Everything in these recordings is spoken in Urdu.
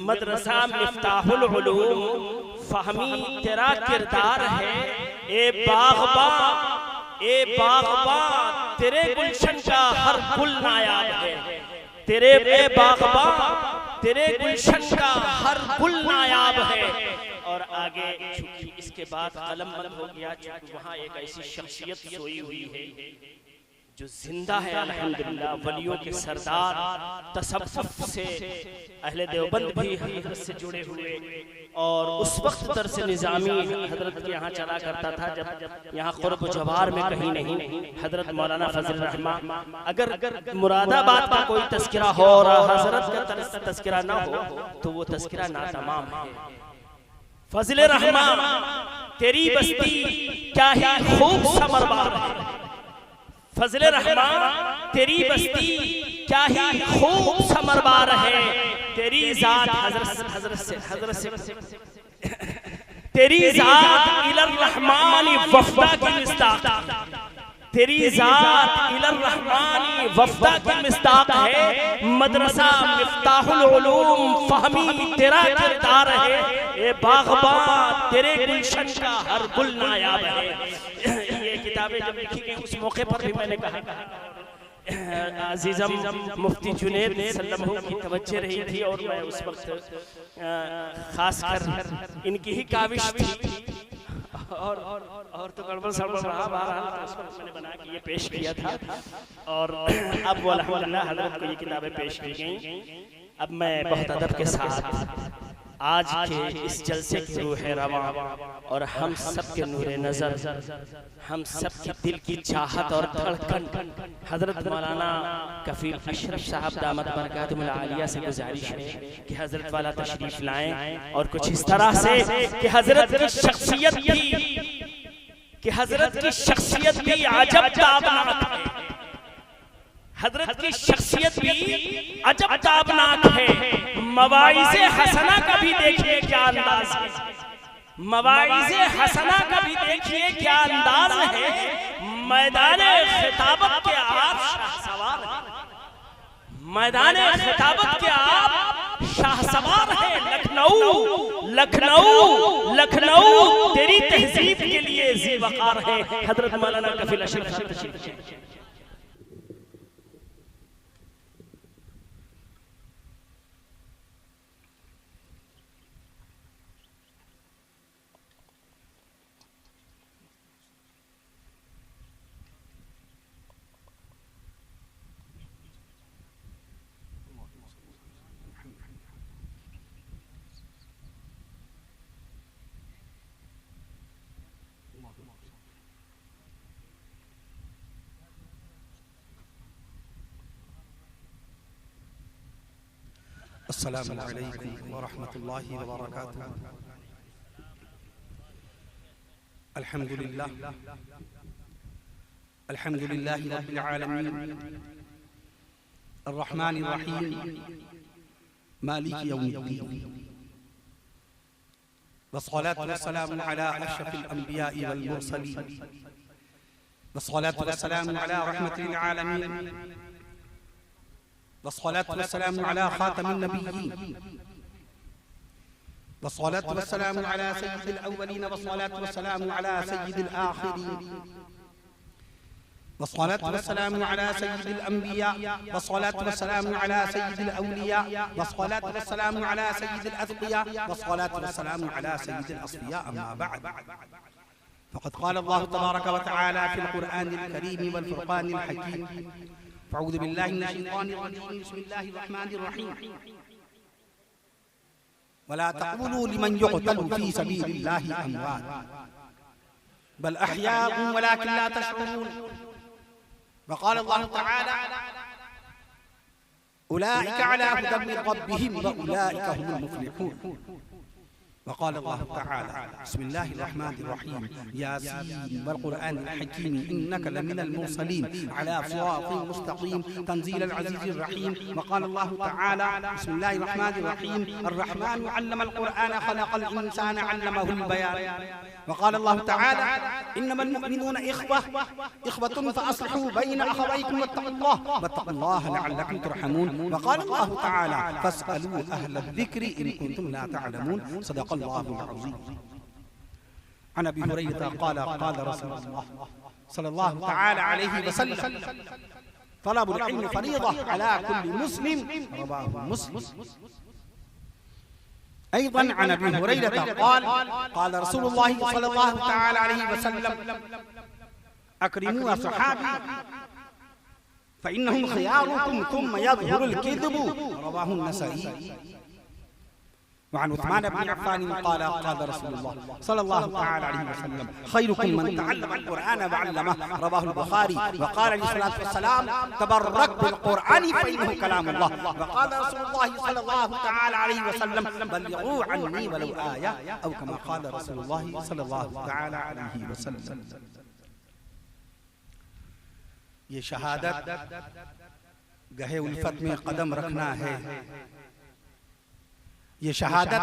مدرسہ مفتاح العلوم فہمی تیرا کردار ہے، اے باغباں اے باغباں تیرے گلشن کا ہر گل نایاب ہے، تیرے اے باغباں تیرے گلشن کا ہر گل نایاب ہے۔ اور آگے چونکہ اس کے بعد قلم بند ہو گیا، چونکہ وہاں ایک ایسی شخصیت سوئی ہوئی ہے جو زندہ ہے الحمدللہ، ولیوں کے سردار، تصوف سے اہل دیوبند بھی حضرت سے جڑے ہوئے، اور اس وقت درس نظامی حضرت کے یہاں چلا کرتا تھا جب یہاں قرب و جوار میں کہیں نہیں۔ حضرت مولانا فضل الرحمن، اگر مراد آباد کا کوئی تذکرہ ہو اور حضرت کا تذکرہ نہ ہو تو وہ تذکرہ ناتمام ہے۔ فضل الرحمن تیری بستی کیا ہی خوب ثمربار ہے، فضل الرحمن تیری بستی کیا ہی خوب ثمربار ہے، تیری ذات حضرت سے تیری ذات الی الرحمن وفدہ کی مصداق، تیری ذات الی الرحمن وفدہ کی مصداق ہے، مدرسہ مفتاح العلوم فہمی تیرا کردار ہے، اے باغباں تیرے گلشن کا ہر گل نایاب ہے۔ یہ کتابیں جب لکھی گئی اس موقع پر بھی میں نے کہا عزیزم مفتی جنید صلی اللہ علیہ وسلم کی توجہ رہی تھی، اور میں اس وقت خاص کر ان کی ہی کاوش تھی، اور تو گڑبڑ سڑبڑ رہا بہرحال اس وقت میں نے بنا کے یہ پیش کیا تھا، اور اب وہ الحمدللہ حضرت کو یہ کتابیں پیش کی گئیں۔ اب میں بہت ادب کے ساتھ آج کے اس جلسے کی روح رواں اور ہم سب کے نور نظر، ہم سب کے دل کی چاہت اور دھڑکن حضرت مولانا کفیل اشرف صاحب دامت برکاتہم العالیہ سے گزارش ہے کہ حضرت والا تشریف لائیں، اور کچھ اس طرح سے کہ حضرت کی شخصیت بھی عجب تابناک ہے، حضرت کی شخصیت بھی عجب تابناک ہے۔ مواعظ حسنہ کا بھی دیکھئے کیا انداز ہے، مواعظ حسنہ کا بھی دیکھئے کیا انداز ہے، میدان خطابت کے آپ شاہ سوار ہیں، میدان خطابت کے آپ شاہ سوار ہیں۔ لکھنؤ تیری تہذیب کے لیے ذی وقار ہے۔ حضرت مولانا کفیل اشرف تشریف لائیں۔ السلام علیکم ورحمۃ اللہ وبرکاتہ۔ الحمد للہ رب العالمین الرحمن الرحیم مالک یوم الدین، والصلاة والسلام علی اشرف الانبیاء والمرسلین، والصلاة والسلام علی رحمت للعالمین، والصلاة والسلام على خاتم النبيين، والصلاة والسلام على سيد الأولين، والصلاة والسلام على سيد الآخرين، والصلاة والسلام على سيد الأنبياء، والصلاة والسلام على سيد الأولياء، والصلاة والسلام على سيد الأتقياء، والصلاة والسلام على سيد الأصفياء. أما بعد، فقد قال الله تبارك وتعالى في القرآن الكريم والفرقان الحكيم: أعوذ بالله من الشيطان الرجيم، بسم الله الرحمن الرحيم: ولا تقولوا لمن يقتل في سبيل الله أموات بل أحياء ولكن لا تشعرون. وقال الله تعالى: أولئك على هدى من ربهم وأولئك هم المفلحون. وقال الله تعالى بسم الله الرحمن الرحيم ياسين والقرآن الحكيم إنك لمن المرسلين على صراط مستقيم تنزيل العزيز الرحيم. وقال الله تعالى بسم الله الرحمن الرحيم الرحمن علم القرآن خلق الإنسان علمه البيان. وقال الله تعالى إنما المؤمنون إخوة فأصلحوا بين أخويكم واتقوا الله لعلكم ترحمون. وقال الله تعالى فاسألوا أهل الذكر إن كنتم لا تعلمون. صدق الله العظيم. عن أبي هريرة قال قال رسول الله صلى الله تعالى عليه وسلم طلب العلم فريضة على كل مسلم. رواه مسلم. أيضا عن أبي هريرة قال قال رسول الله صلى الله تعالى عليه وسلم أكرموا أصحابي فإنهم خياركم ثم يظهر الكذب. رواه النسائي. وعن عثمان بن عفان قال قال رسول الله صلى الله تعالى عليه وسلم خيركم من تعلم القرآن وعلمه. رواه البخاري. وقال عليه الصلاة والسلام تبرك بالقرآن فإنه كلام الله. وقال رسول الله صلى الله تعالى عليه وسلم بلغوا عني ولو آية أو كما قال رسول الله صلى الله تعالى عليه وسلم. یہ شہادت گہے الفت میں قدم رکھنا ہے. یہ شہادت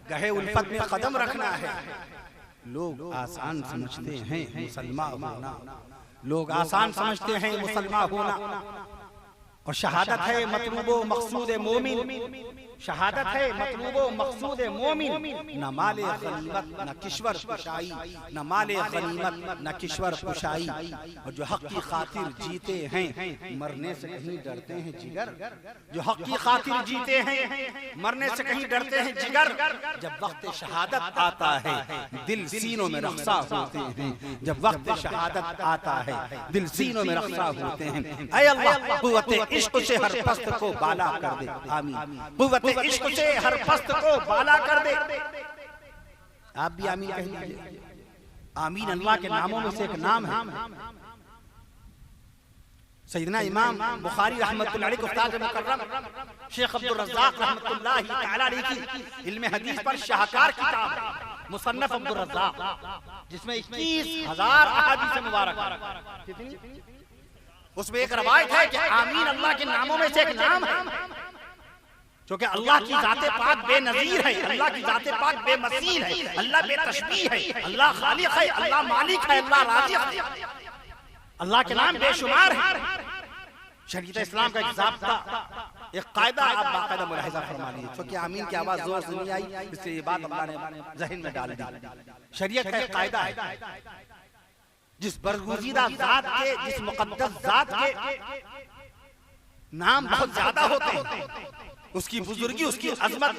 گہے الفت میں قدم رکھنا ہے. لوگ آسان سمجھتے ہیں مسلمان ہونا. لوگ آسان سمجھتے ہیں مسلمان ہونا. اور شہادت ہے مطلوب و مقصود مومن. شہادت ہے مطلوب و مقصود مومن. نہ مال غنیمت نہ کشور کشائی. نہ مال غنیمت نہ کشور کشائی. اور جو حق کی خاطر جیتے ہیں مرنے سے کہیں ڈرتے ہیں جگر. جو حق کی خاطر جیتے ہیں مرنے سے کہیں ڈرتے ہیں جگر. جب وقت شہادت آتا ہے دل سینوں میں رقصہ ہوتے ہیں. جب وقت شہادت آتا ہے دل سینوں میں رقصہ ہوتے ہیں. اے اللہ قوت عشق سے ہر پست کو بالا کر دے. آمین. قوت عشق سے ہر پست کو بالا کر دے. آپ بھی آمین کہہ لیجئے. آمین اللہ کے ناموں میں سے ایک نام ہے. سیدنا امام بخاری رحمت اللہ علیہ استاد مکرم شیخ عبدالرزاق رحمت اللہ تعالی علیہ کی علم حدیث پر شاہکار کتاب مصنف عبدالرزاق جس میں 21,000 احادیث مبارک. اس میں ایک روایت ہے کہ آمین اللہ کے ناموں میں سے ایک نام ہے چونکہ اللہ کی ذات پاک بے نظیر ہے. اللہ کی ذات پاک بے مثیل ہے. اللہ بے تشبیہ ہے. اللہ خالق ہے. اللہ مالک ہے. اللہ رازق ہے. اللہ کے نام بے شمار ہے. شریعت اسلام کا ایک ضابطہ ایک قاعدہ آپ باقاعدہ ملاحظہ فرما لیجیے. چونکہ آمین کی آواز زور سے نہیں آئی اس لیے یہ بات اللہ نے ذہن میں ڈال دی. شریعت کا ایک قاعدہ ہے جس برگزیدہ ذات کے جس مقدس ذات کے نام بہت زیادہ ہوتے ہیں اس کی بزرگی اس کی عظمت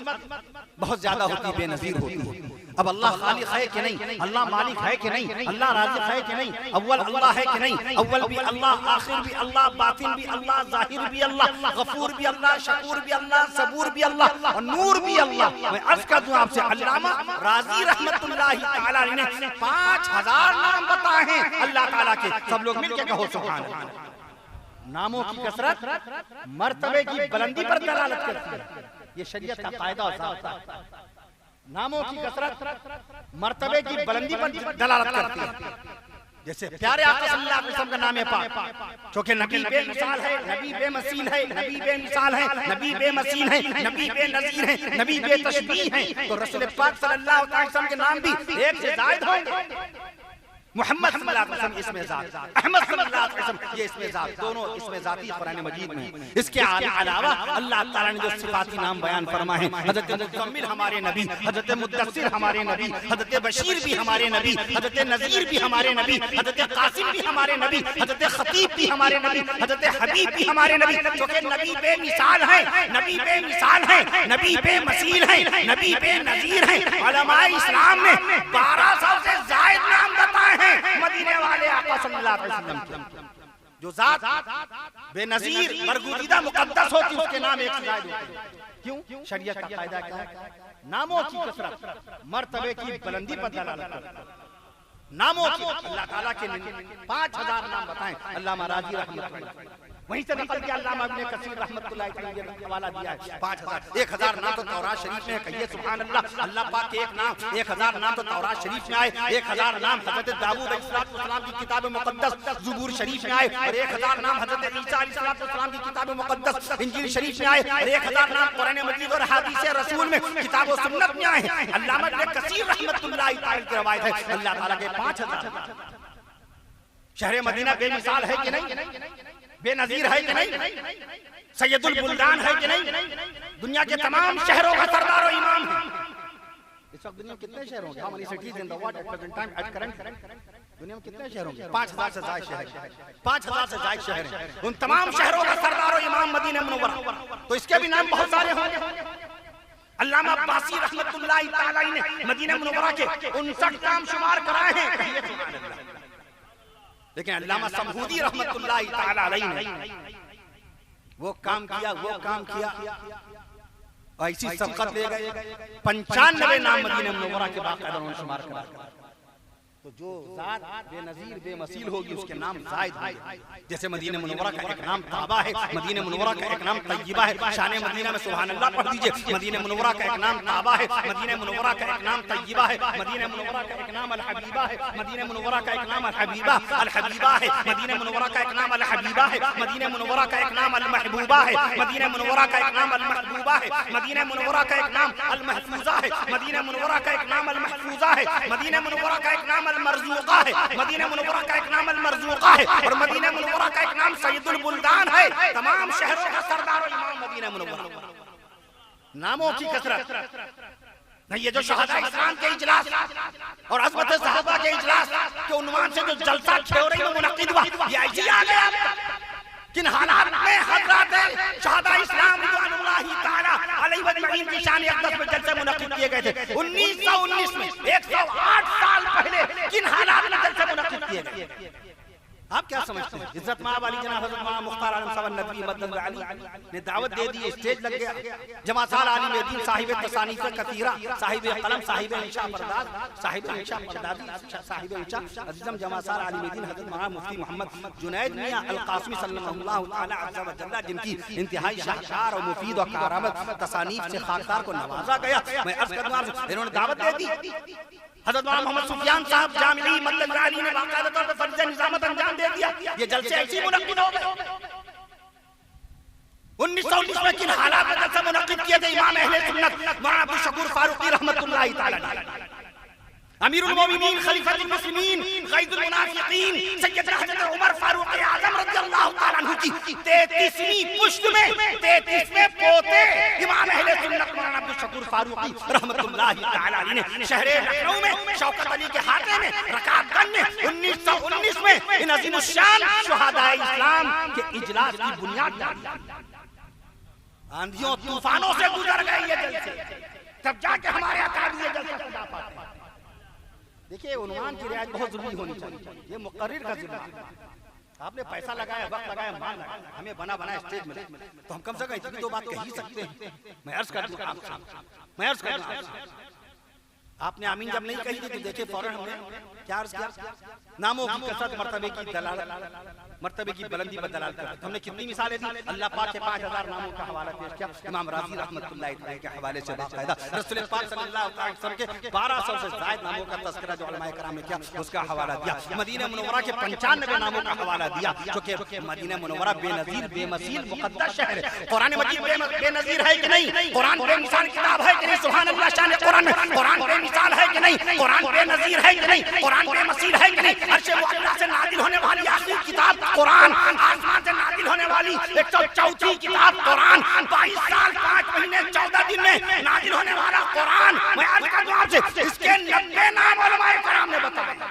بہت زیادہ ہوتی بے نظیر ہوتی ہے. اب اللہ خالق ہے کہ نہیں. اللہ مالک ہے کہ نہیں. اللہ رازق ہے کہ نہیں. اول اللہ ہے کہ نہیں. اول بھی اللہ آخر بھی اللہ باطن بھی اللہ ظاہر بھی اللہ غفور بھی اللہ شکور بھی اللہ صبور بھی اللہ اور نور بھی اللہ. میں عرض کر دوں آپ سے علامہ راضی رحمت اللہ تعالی نے 5,000 نام بتائے ہیں اللہ تعالیٰ کے. سب لوگ مل کے کہو سبحان اللہ. ناموں کی کثرت مرتبے کی بلندی پر دلالت کرتی ہے. یہ شریعت کا قاعدہ اور ضابطہ. ناموں کی کثرت مرتبے کی بلندی پر دلالت کرتی ہے. جیسے پیارے آقا صلی اللہ علیہ وسلم کا نام پاک چونکہ نبی بے مثال ہے. نبی بے مثیل ہے. نبی بے مثال ہے. نبی بے مثیل ہے. نبی بے نظیر ہے. نبی بے تشبیہ ہے. تو رسول پاک صلی اللہ علیہ وسلم کے نام بھی ایک سے زائد ہوں گے. محمد صلی اللہ علیہ وسلم اسم ذات. احمد صلی اللہ علیہ وسلم یہ اسم ذات. دونوں اسم ذاتی قرآن مجید میں. اس کے علاوہ اللہ تعالیٰ نے جو صفاتی نام بیان فرمائے ہیں حضرت مزمل ہمارے نبی. حضرت مدثر ہمارے نبی. حضرت بشیر بھی ہمارے نبی. حضرت نذیر بھی ہمارے نبی. حضرت قاسم بھی ہمارے نبی. حضرت خطیب بھی ہمارے نبی. حضرت حبیب بھی ہمارے نبی. چونکہ نبی بے مثال ہے. نبی بے مثال ہے. نبی بے مثیل ہے. نبی بے نظیر ہے. علماء اسلام نے 1200 سے زائد نام بتائے مدینے والے آقا صلی اللہ علیہ وسلم جو ذات بے نظیر برگزیدہ مقدس ہوتی اس کے نام ایک سے زائد ہوتے ہیں. کیوں؟ شریعت کا قاعدہ کیا ہے؟ ناموں کی کثرت مرتبے کی بلندی پر دلالت کرتا ہے. ناموں کی اللہ تعالیٰ کے 5,000 نام بتائیں. علامہ راضی رحمۃ اللہ وہیں سے نقل کیا علامہ ابن کثیر رحمۃ اللہ علیہ نے حوالہ دیا ہے 5000 1000 نام تو تورات شریف میں ہے. کہیے سبحان اللہ. اللہ پاک کے ایک نام 1000 نام تو تورات شریف میں آئے, 1000 نام حضرت داؤد علیہ السلام کی کتاب مقدس زبور شریف میں آئے, اور 1000 نام حضرت عیسیٰ علیہ السلام کی کتاب مقدس انجیل شریف میں آئے, اور 1000 نام قرآن مجید اور حدیث رسول میں کتاب و سنت میں آئے ہیں. علامہ ابن کثیر رحمۃ اللہ تعالی کی روایت ہے اللہ تعالیٰ کے 5000. شہر مدینہ بے مثال ہے کہ نہیں, بے نظیر ہے کہ نہیں, سید البلدان ہے کہ نہیں, دنیا کے تمام شہروں کا سردار و امام ہے. اس وقت دنیا میں کتنے شہر ہوں گے؟ How many cities in the world at present time at current? دنیا میں کتنے شہر ہوں گے؟ 5000 سے زائد شہر ہیں, 5000 سے زائد شہر ہیں. ان تمام شہروں کا سردار و امام مدینہ منورہ, تو اس کے بھی نام بہت سارے ہوں گے. علامہ عباسی رحمۃ اللہ تعالی نے مدینہ منورہ کے 59 نام شمار کرائے ہیں. لیکن علامہ سمہودی رحمۃ اللہ تعالی علیہ نے وہ کام کیا, ایسی سبقت لے گئے 95 نام مدینہ منورہ کے باقاعدہ انہوں نے شمار کرا. تو جو ذات بے نظیر بے مثیل ہوگی اس کے نام زائد ہوں گے. جیسے مدینہ منورہ کا ایک نام طابہ ہے, مدینہ منورہ کا ایک نام طیبہ ہے. شان مدینہ میں سبحان اللہ پڑھ دیجئے. مدینہ منورہ کا ایک نام طابہ ہے, مدینہ منورہ کا ایک نام طیبہ ہے, مدینہ منورہ کا ایک نام الحبیبہ ہے, مدینہ منورہ کا ایک نام الحبیبہ ہے, مدینہ منورہ کا ایک نام الحبیبہ ہے, مدینہ منورہ کا ایک نام المحبوبہ ہے, مدینہ منورہ کا ایک نام المحبوبہ ہے, مدینہ منورہ کا ایک نام المحفوظہ ہے, مدینہ منورہ کا ایک نام المحفوظہ ہے, مدینہ منورہ کا ایک نام المرزوقہ ہے, مدینہ منورہ کا ایک نام المرزوقہ ہے, اور مدینہ منورہ کا ایک نام سید البلدان ہے. تمام شہروں کا سردار و امام مدینہ منورہ. ناموں کی کثرت نہیں, یہ جو شہداء اسلام کے اجلاس اور عظمت صحابہ کے اجلاس کے عنوان سے جو جلسہ کھیوری میں منعقد ہوا, یہ ایسی آ گیا کن حالات میں حضرات شہداء اسلام رضوان اللہ تعالی علیہ مجمعین کی شان اقدس میں جلسے منعقد کیے گئے تھے 1919 میں. 108 سال پہلے کن حالات میں جلسے منعقد کیے گئے. آپ کیا سمجھتے ہیں؟ عزت مآب علی جناب حضرت مولانا مختار عالم صاحب نبی مدد علی نے دعوت دے دی, اسٹیج لگ گیا. جماعت عالم دین صاحب تصانیف کثیرہ, صاحب قلم, صاحب انشاء پرداز, صاحب انشاء پردازی, صاحب انشاء عزیزم جماعت عالم دین حضرت مولانا مفتی محمد جنید میاں القاسمی صلی اللہ تعالی عز و جل, جن کی انتہائی شاہکار اور مفید و کارآمد تصانیف سے خاکسار کو نوازا گیا. میں عرض کروں آپ سے, انہوں نے دعوت دے دی. حضرت مولانا محمد سفیان صاحب جامعی مدد علی نے باقاعدہ طور پر فرض نظامت انجام دے دیا. یہ جلسے ایسی منعقد ہو گئے. 1919 میں کن حالات میں جلسے منعقد کیے تھے امام اہل سنت مولانا عبدالشکور فاروقی رحمۃ اللہ تعالی علیہ, امیر المومنین خلیفۃ المسلمین غیظ المنافقین سیدنا حضرت عمر فاروق اعظم رضی اللہ تعالی عنہ کی 33ویں پشت میں 33ویں پوتے امام اہل سنت مولانا عبدالشکور فاروقی رحمۃ اللہ تعالی علیہ نے شہر لکھنؤ میں شوکت علی کے ہاتھے میں رکعت گنج میں 1919 میں ان عظیم الشان شہداء اسلام کے اجلاس کی بنیاد ڈالی. آندھیوں طوفانوں سے گزر گئے یہ جلسے, تب جا کے ہمارے اکابر یہ جلسے سجا پاتے ہیں. دیکھیے عنوان کی رعایت بہت ضروری ہونی چاہیے. یہ مقرر کا ذمہ ہے. آپ نے پیسہ لگایا, وقت لگایا, مال لگایا, ہمیں بنا اسٹیج میں, تو ہم کم سے کم اتنی تو بات کہہ ہی سکتے ہیں. میں عرض کر دوں آپ نے آمین جب نہیں کہی تھی تو دیکھیں فوراً ہم نے کیا عرض کیا, ناموں کی کثرت مرتبے کی دلالت, مرتبے کی بلندی پر دلالت کرتا ہے. ہم نے کتنی مثالیں دی. اللہ پاک کے 5000 ناموں کا حوالہ پیش کیا. امام راضی رحمۃ اللہ علیہ کے حوالے سے باقاعدہ رسول پاک صلی اللہ علیہ وسلم کے 1200 سے زائد ناموں کا تذکرہ جو علماء کرام نے کیا اس کا حوالہ دیا. مدینہ منورہ کے 95 ناموں کا حوالہ دیا, چونکہ مدینہ منورہ بے نظیر بے مثیل مقدس شہر ہے. قرآن مجید بے نظیر ہے کہ نہیں؟ قرآن بے مثال کتاب ہے کہ نہیں؟ سبحان اللہ شان قرآن میں. قرآن بے مثال ہے کہ نہیں؟ قرآن بے نظیر ہے کہ نہیں؟ قرآن بے مثیل ہے کہ نہیں؟ عرش مقدس سے نازل ہونے والی آخری کتاب قرآن, آسمان سے نازل ہونے والی 104 کتاب قرآن, 22 سال 5 مہینے 14 دن میں نازل ہونے والا قرآن. میں عرض کر دوں آپ سے, اس کے 90 نام علماء کرام نے بتایا.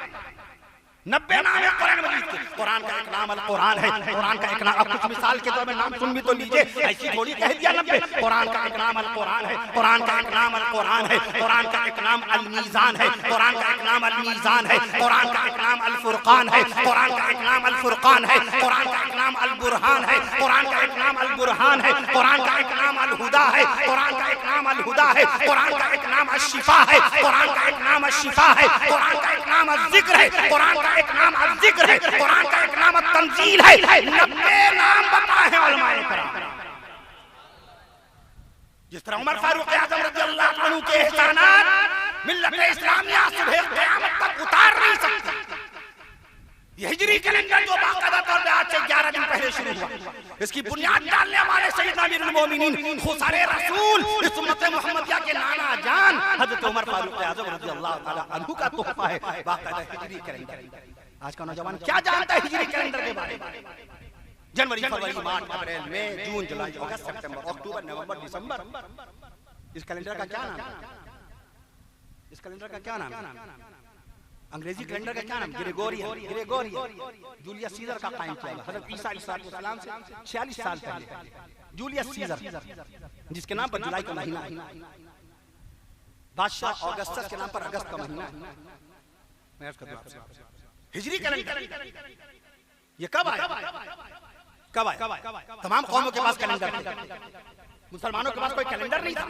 90 نام ہے قرآن مجید کے. قرآن کا ایک نام القرآن ہے. قرآن کا ایک نام, اب کچھ مثال کے طور میں نام سن بھی تو لیجئے, ایسی تھوڑی کہہ دیا 90. قرآن کا ایک نام القرآن ہے. قرآن کا ایک نام القرآن ہے. قرآن کا ایک نام المیزان ہے. قرآن کا ایک نام المیزان ہے. قرآن کا ایک نام الفرقان ہے. قرآن کا ایک نام الفرقان ہے. قرآن کا ایک نام البرہان ہے. قرآن کا ایک نام البرہان ہے. قرآن کا ایک نام الہدا ہے، قرآن کا ایک نام الہدا ہے، قرآن کا ایک نام الشفا ہے، قرآن کا ایک نام الشفا ہے، قرآن کا ایک نام الذکر ہے، قرآن کا ایک نام الذکر ہے، قرآن کا ایک نام التنزیل ہے۔ 90 نام بتائے ہیں علماء کرام۔ جس طرح عمر فاروق اعظم رضی اللہ عنہ کے احسانات ملت اسلامیہ صبح قیامت تک اتار نہیں سکتے۔ یہ ہجری کیلنڈر جو باقاعدہ طور پہ آج سے 11 دن پہلے شروع ہوا، اس کی بنیاد ڈالنے والے سیدنا امیر المومنین خسار رسول اس امت محمدیہ کے نانا جان حضرت عمر فاروق اعظم رضی اللہ تعالی عنہ کا تحفہ ہے باقاعدہ ہجری کیلنڈر۔ آج کا نوجوان کیا جانتا ہے ہجری کیلنڈر کے بارے میں؟ جنوری، فروری، مارچ، اپریل، مئی، جون، جولائی، اگست، سپٹمبر، اکتوبر، نومبر، دسمبر۔ اس کیلنڈر کا کیا نام ہے؟ اس کیلنڈر کا کیا نام ہے؟ انگریزی کیلنڈر کا کیا نام؟ گریگورین جولیس سیزر کا قائم کیا گیا حضرت عیسیٰ علیہ السلام سے 46 سال پہلے۔ جولیس سیزر جس کے نام پر جولائی کا مہینہ ہے، بادشاہ آگسٹس کے نام پر اگست کا مہینہ ہے۔ میں عرض کرتا ہوں ہجری کیلنڈر یہ کب آیا؟ تمام قوموں کے پاس کیلنڈر تھے، مسلمانوں کے پاس کوئی کیلنڈر نہیں تھا۔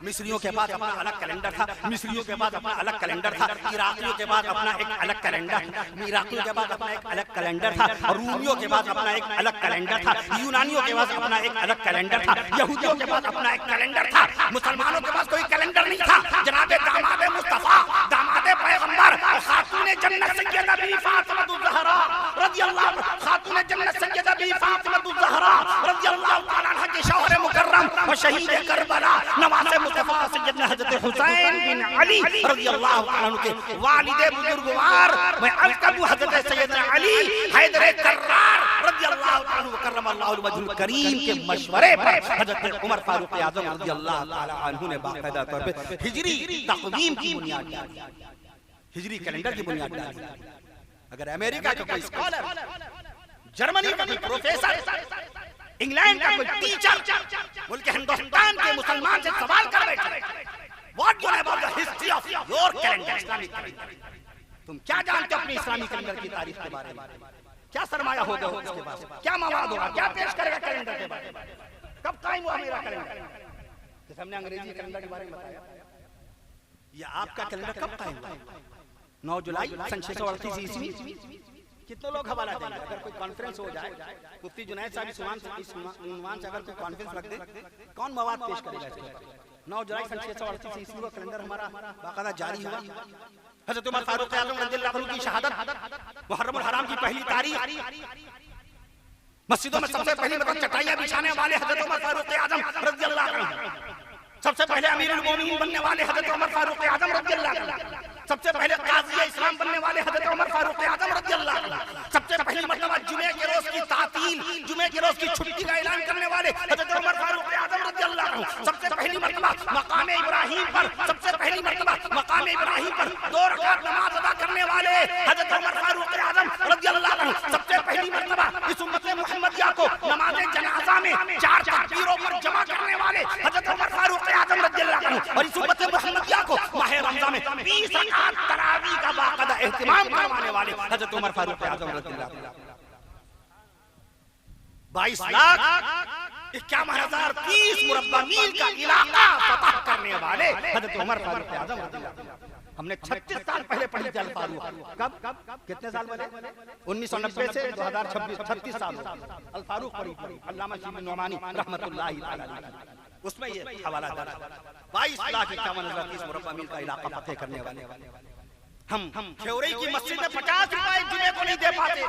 مصریوں کے پاس اپنا الگ کیلنڈر تھا، مصریوں کے پاس اپنا الگ کیلنڈر تھا، عراقیوں کے پاس اپنا ایک الگ کیلنڈر تھا، عراقیوں کے پاس اپنا ایک الگ کیلنڈر تھا، رومیوں کے پاس اپنا ایک الگ کیلنڈر تھا، یونانیوں کے پاس اپنا ایک الگ کیلنڈر تھا، یہودیوں کے پاس اپنا ایک کیلنڈر تھا۔ مسلمانوں کے پاس کوئی کیلنڈر نہیں تھا۔ جناب داماد مصطفیٰ، داماد پیغمبر، خاتون جنت سیدہ بی فاطمہ الزہرا رضی اللہ عنہ، خاتون جنت سیدہ بی فاطمہ الزہرا رضی اللہ تعالی عنہ کے شوہر مکرم اور شہید کربلا نواز مصطفیٰ سیدنا حضرت حسین بن علی رضی اللہ تعالی عنہ کے والد بزرگوار، میں عرض کروں حضرت سیدنا علی حیدر کرار رضی اللہ تعالی عنہ کرم اللہ وجہ الکریم کے مشورے پر حضرت عمر فاروق اعظم رضی اللہ تعالی عنہ نے باقاعدہ طور پر ہجری تقویم کی بنیاد ڈالی، ہجری کیلنڈر کی بنیاد ڈالی۔ اگر امریکہ کا کوئی اسکالر، جرمنی کا کوئی پروفیسر، انگلینڈ کا کوئی ٹیچر ملک ہندوستان کے مسلمان سے سوال کر بیٹھے What do you know about the history of your calendar, اسلامی کیلنڈر؟ تم کیا جانتے ہو اپنی اسلامی کیلنڈر کی تاریخ کے بارے میں؟ کیا سرمایہ ہوگا اس کے پاس؟ کیا مواد ہوگا؟ کیا پیش کرے گا کیلنڈر کے بارے میں؟ کب قائم ہوا میرا کیلنڈر؟ جیسے ہم نے انگریزی کیلنڈر کے بارے میں بتایا، یہ آپ کا کیلنڈر کب قائم ہوا؟ 9 جولائی سن 638 عیسوی۔ کتنے لوگ حوالہ دیں گے؟ اگر کوئی کانفرنس ہو جائے، مفتی جنید صاحب اس عنوان سے اگر کوئی کانفرنس رکھ دے، کون مواد پیش کرے گا اس کے اوپر؟ 9 جولائی سن 638 عیسوی کا کیلنڈر ہمارا باقاعدہ جاری ہوا۔ حضرت عمر فاروق اعظم رضی اللہ عنہ کی شہادت، محرم الحرام کی پہلی تاریخ، مسجدوں میں سب سے پہلی مرتبہ چٹائیاں بچھانے والے حضرت عمر فاروق اعظم رضی اللہ عنہ، سب سے پہلے امیر المومنین بننے والے حضرت عمر فاروق اعظم رضی اللہ عنہ، سب سے پہلے قاضی اسلام بننے والے حضرت عمر فاروق اعظم رضی اللہ عنہ، سب سے پہلی مرتبہ جمعے کے روز کی تعطیل، جمعے کے روز کی چھٹی کا اعلان کرنے والے حضرت عمر فاروق اعظم رضی اللہ عنہ، سب سے پہلی مرتبہ مقام ابراہیم پر، سب سے پہلی مرتبہ مقام ابراہیم پر 2 رکعت نماز ادا کرنے والے حضرت عمر فاروق اعظم رضی اللہ عنہ، سب سے پہلی مرتبہ اس امت محمدیہ کو نماز جنازہ میں 4 تکبیروں پر جمع کرنے والے حضرت عمر فاروق اعظم رضی اللہ عنہ، اور اس امت محمدیہ کو ماہ رمضان میں 20 تراویح کا باقاعدہ اہتمام کروانے والے حضرت عمر فاروق اعظم رضی اللہ عنہ، 22,51,030 مربع میل کا علاقہ فتح کرنے والے حضرت عمر فاروق اعظم رضی اللہ عنہ۔ ہم نے 36 سال پہلے پڑھی تھی الفاروق، کب کتنے سال پہلے؟ 1990 سے 2026 36 سال الفاروق پڑھی تھی علامہ شیخ نعمانی رحمۃ اللہ علیہ، اس میں یہ حوالہ دار 22,51,030 مربع میل کا علاقہ فتح کرنے والے۔ ہم کھیوری کی مسجد میں 50 روپے جمعے کو نہیں دے پاتے،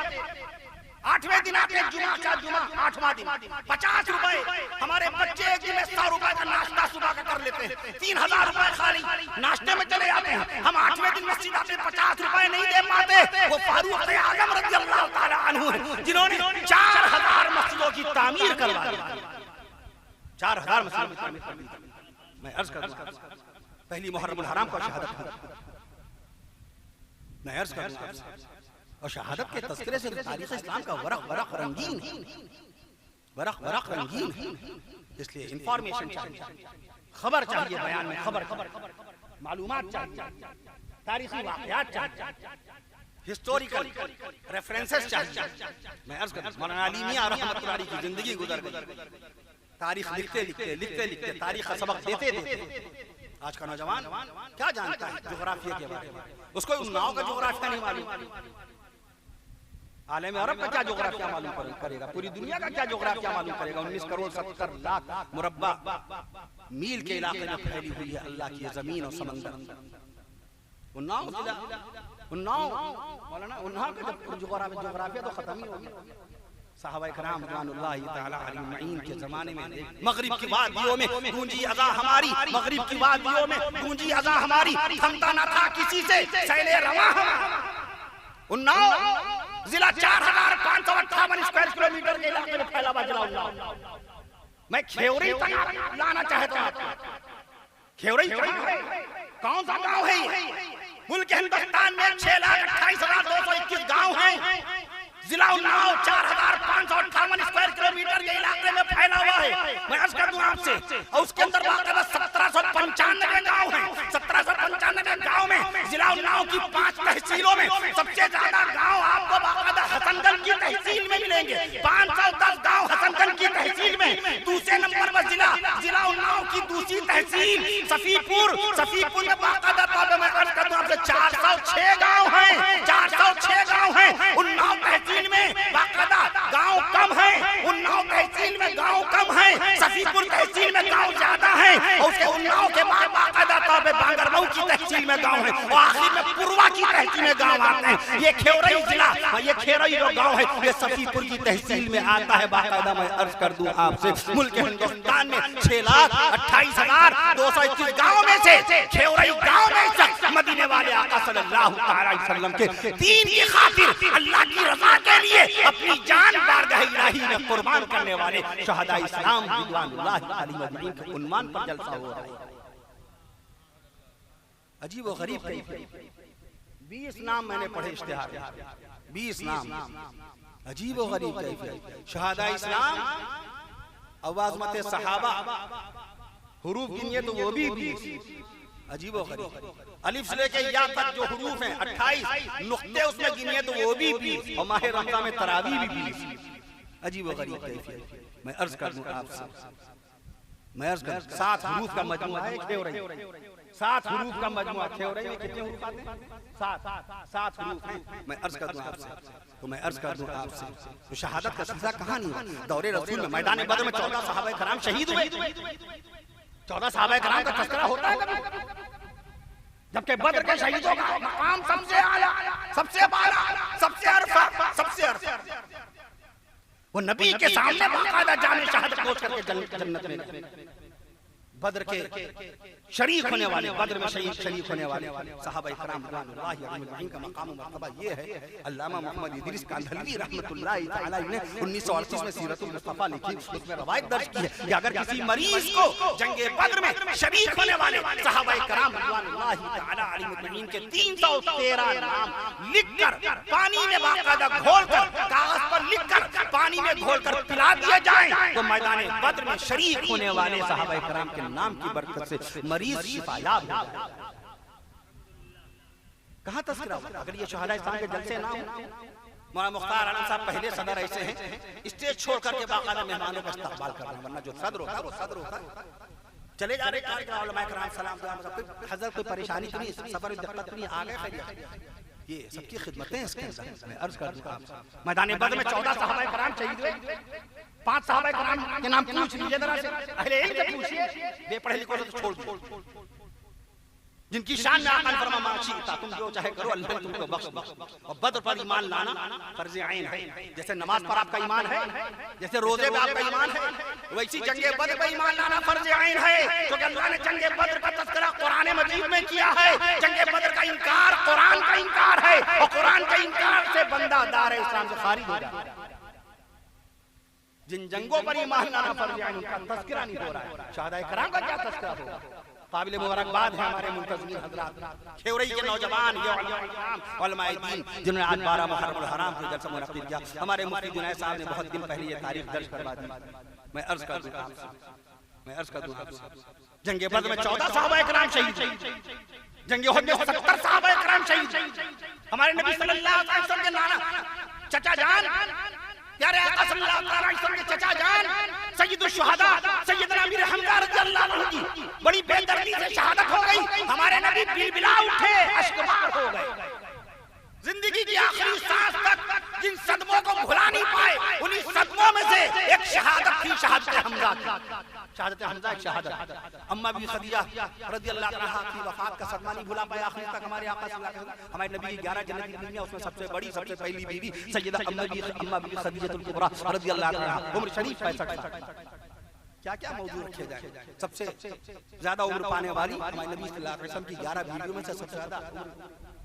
8ویں دن آتے ہیں، جمعہ کا جمعہ 8واں دن 50 روپے، ہمارے بچے ایک دن میں 100 روپے کا ناشتہ صبح کا کر لیتے ہیں، 3,000 روپے خالی ناشتے میں چلے جاتے ہیں۔ ہم 8ویں دن مسجد آتے ہیں، 50 روپے نہیں دے پاتے۔ وہ فاروق اعظم رضی اللہ تعالی عنہ جنہوں نے 4,000 مسجدوں کی تعمیر کروا دی، 4,000 مسجدوں کی تعمیر کروا دی۔ میں عرض کرتا ہوں پہلی محرم الحرام کو شہادت میں عرض کرتا ہوں، اور شہادت کے تذکرے سے تاریخ اسلام کا ورق رنگین ہے، ورق رنگین ہے۔ اس لیے انفارمیشن چاہیے، خبر چاہیے، بیان میں خبر معلومات چاہیے، تاریخی واقعات چاہیے، ہسٹوریکل ریفرنسز چاہیے۔ میں عرض کرتا ہوں مولانا علی میاں رحمۃ اللہ علیہ کی زندگی گزر گئی، تاریخ لکھتے تاریخ کا سبق دیتے آج کا نوجوان کیا جانتا ہے جغرافیہ کے بارے میں؟ اس کو اناؤ کا جغرافیہ نہیں معلوم، عالم عرب کا کیا جغرافیہ معلوم کرے گا، پوری دنیا کا کیا جغرافیہ معلوم کرے گا؟ 19 کروڑ 70 لاکھ مربع میل کے علاقے میں پھیلی ہوئی ہے اللہ کی زمین اور سمندر۔ اناؤ مولانا کا جغرافیہ تو ختم ہی ہوگی۔ صحابہ کرام رضوان اللہ تعالی علیہ معین کے زمانے میں مغرب کی وادیوں میں گونجی اذان ہماری، مغرب کی وادیوں میں گونجی اذان ہماری، تھمتا نہ تھا کسی سے سیل رواں ہمارا۔ اناؤ ضلع 4558 اسکوائر کلومیٹر کے علاقے میں پھیلا ہوا ضلع اناؤ۔ میں کھیوری تک لانا چاہتا ہوں۔ کھیوری کون سا گاؤں ہے یہ؟ ملک ہندوستان میں 6,28,221 گاؤں ہیں۔ ضلع اناؤ 4558 اسکوائر کلومیٹر کے علاقے میں پھیلا ہوا ہے۔ میں عرض کر دوں آپ سے، اور اس کے اندر واقعہ 1795 گاؤں ہیں۔ 1795 گاؤں میں ضلع اناؤ کی 5 تحصیلوں میں سب سے زیادہ گاؤں آپ کو باقاعدہ حسن گنج کی تحصیل میں ملیں گے۔ 510 گاؤں حسن گنج کی تحصیل میں۔ دوسرے نمبر پر ضلع اناؤ کی دوسری تحصیل صفی پور میں باقاعدہ طور پر میں عرض کر دوں آپ سے 406 گاؤں ہیں۔ 406 گاؤں ہیں۔ اناؤ تحصیل میں باقاعدہ گاؤں کم ہیں، اناؤ تحصیل میں گاؤں کم ہیں، صفی پور تحصیل میں گاؤں زیادہ ہیں، اور اس کے اناؤ کے بعد باقاعدہ طور پہ بانگر مئو کی تحصیل میں گاؤں ہیں، اور آخر میں پوروا کی تحصیل میں گاؤں آتے ہیں۔ یہ کھیوری ضلع، یہ کھیوری جو گاؤں ہے یہ صفی پور کی تحصیل میں آتا ہے۔ باقاعدہ میں عرض کر دوں آپ سے، ملک ہندوستان میں 6,28,221 گاؤں میں سے کھیوری گاؤں میں سے مدینے والے آقا صلی اللہ علیہ وسلم کے دین کی خاطر اللہ کی رضا کے لیے اپنی جان بارگاہ الہی میں قربان کرنے والے شہداء اسلام رضوان اللہ علیہ مجمعین کے عنوان پر جلسہ ہو رہا ہے۔ عجیب و غریب کیفیت، 20 نام میں نے پڑھے اشتہار میں، 20 نام، عجیب و غریب کیفیت۔ شہداء اسلام، عظمت صحابہ، حروف گنیے تو وہ بھی 20، عجیب و غریب۔ الف سے لے کے یا تک جو حروف ہیں 28، نقطے اس میں گنیے تو وہ بھی 20، اور ماہ رمضان میں تراویح بھی 20۔ عجیب و غریب کیفیت۔ میں عرض کر دوں آپ سے، 7 حروف کا مجموعہ ہے کھیوری، 7 حروف کا مجموعہ۔ کھیوری میں کتنے حروف آتے ہیں؟ 7 حروف ہیں۔ میں عرض کر دوں آپ سے، تو شہادت کا سلسلہ کہاں نہیں ہوا؟ دور رسول میں میدان بدر میں 14 صحابہ کرام شہید ہوئے۔ 14 صحابہ کرام کا تذکرہ ہوتا ہے کبھی؟ جبکہ بدر کے شہیدوں کا مقام سب سے اعلیٰ، سب سے بالا، سب سے عرفہ، سب سے عرفہ، وہ نبی کے سامنے باقاعدہ جان شہادت پہنچ کر کے جنت میں بدر کے شریک ہونے والے، بدر میں شریک ہونے والے صحابہ کرام رضوان اللہ علیہ مجمعین کا مقام و مرتبہ یہ ہے۔ علامہ محمد ادریس کاندھلوی رحمۃ اللہ تعالی نے 1938 میں سیرت المصطفیٰ لکھی، اس میں روایت درج کی ہے کہ اگر کسی مریض کو جنگ بدر میں شریک ہونے والے صحابہ کرام رضوان اللہ تعالی علیہ مجمعین کے 313 نام لکھ کر پانی میں باقاعدہ گھول کر، کاغذ پر لکھ کر پانی میں گھول کر پلا دیے جائیں تو میدان بدر میں شریک ہونے والے صحابہ کرام کے نام کی برکت سے مریض شفا یاب ہو جائے۔ کہاں تذکرہ ہوگا اگر یہ شہداء اسلام کے جلسے نہ ہوں؟ مولانا مختار عالم صاحب پہلے صدر ایسے ہیں، اسٹیج چھوڑ کر کے باقاعدہ مہمانوں کا استقبال کر رہے ہیں، ورنہ جو صدر ہوتا ہے چلے جا رہے ہیں علماء کرام سلام حضرت کوئی پریشانی تو نہیں، سفر دقت نہیں، آ گئے خیریت، یہ سب کی خدمتیں اس کے اندر۔ میں عرض کر دوں آپ سے، میدان بدر میں 14 صحابہ کرام شہید ہوئے، 5 صحابہ کرام کے نام پوچھ لیجیے ذرا سے، اہل علم سے پوچھیے، بے پڑھے لکھے تو چھوڑ دو، جن کی شان میں آقا نے فرمایا ما شئت، تم جو چاہے کرو اللہ نے تم کو بخش دے۔ اور بدر پر ایمان لانا فرض عین ہے، جیسے نماز پر آپ کا ایمان ہے، جیسے روزے پہ آپ کا ایمان ہے، ویسی جنگ بدر پہ ایمان لانا فرض عین ہے، کیونکہ اللہ نے جنگ بدر کا تذکرہ قرآن مجید میں کیا ہے۔ جنگ بدر کا انکار قرآن کا انکار ہے، اور قرآن کے انکار سے بندہ دار اسلام سے خارج ہو جاتا ہے۔ جن جنگوں پر ایمان لانا فرض عین، ان کا تذکرہ نہیں ہو رہا ہے، شہداء کرام کا کیا تذکرہ ہوگا؟ قابل مبارکباد ہے ہمارے منتظمین حضرات، کھیوری کے نوجوان، یہ علماء دین جنہوں نے آج 12 محرم الحرام کو جلسہ منعقد کیا۔ ہمارے مفتی جنید صاحب نے بہت دن پہلے یہ تاریخ درج کروا دی۔ میں عرض کر دوں آپ سے، جنگ بدر میں 14 صحابہ کرام شہید، جنگ احد میں 70 صحابہ کرام شہید۔ ہمارے نبی صلی اللہ علیہ وسلم کے نانا چچا جان پیارے آقا صلی اللہ علیہ وسلم کے چچا جان سید الشہداء سیدنا امیر حمزہ رضی اللہ عنہ کی بڑی بے دردی سے شہادت ہو گئی. ہمارے نبی بلبلا اٹھے، اشکبار ہو گئے. زندگی کی آخری سانس تک جن صدموں کو بھلا نہیں پائے، انہی صدموں میں سے ایک شہادت تھی، شہادت حمزہ کی. شہادت حمزہ ایک شہادت. اما بی خدیجہ رضی اللہ عنہا کی وفات کا صدمہ نہیں بھلا پایا آخری تک ہمارے آقا صلی اللہ علیہ وسلم. ہمارے نبی کی 11 جنت کی بیویاں، اس میں سب سے بڑی، سب سے پہلی بیوی سیدہ اما بی خدیجہ الکبریٰ رضی اللہ عنہا، عمر شریف 65 سال. کیا کیا موضوع رکھے جائے. سب سے زیادہ عمر پانے والی ہمارے نبی صلی اللہ علیہ وسلم کی 11 بیویوں میں سے سب سے زیادہ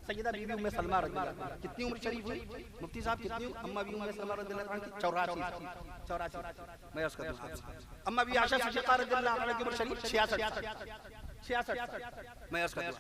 سیدہ بی بی ام سلمہ رضی اللہ عنہا. کتنی عمر شریف ہوئی مفتی صاحب؟ کتنی؟ اما بی ام سلمہ رضی اللہ عنہا کی 84. میں عرض کرتا ہوں اما بی عائشہ صدیقہ رضی اللہ عنہا کی عمر شریف 66. میں عرض کرتا ہوں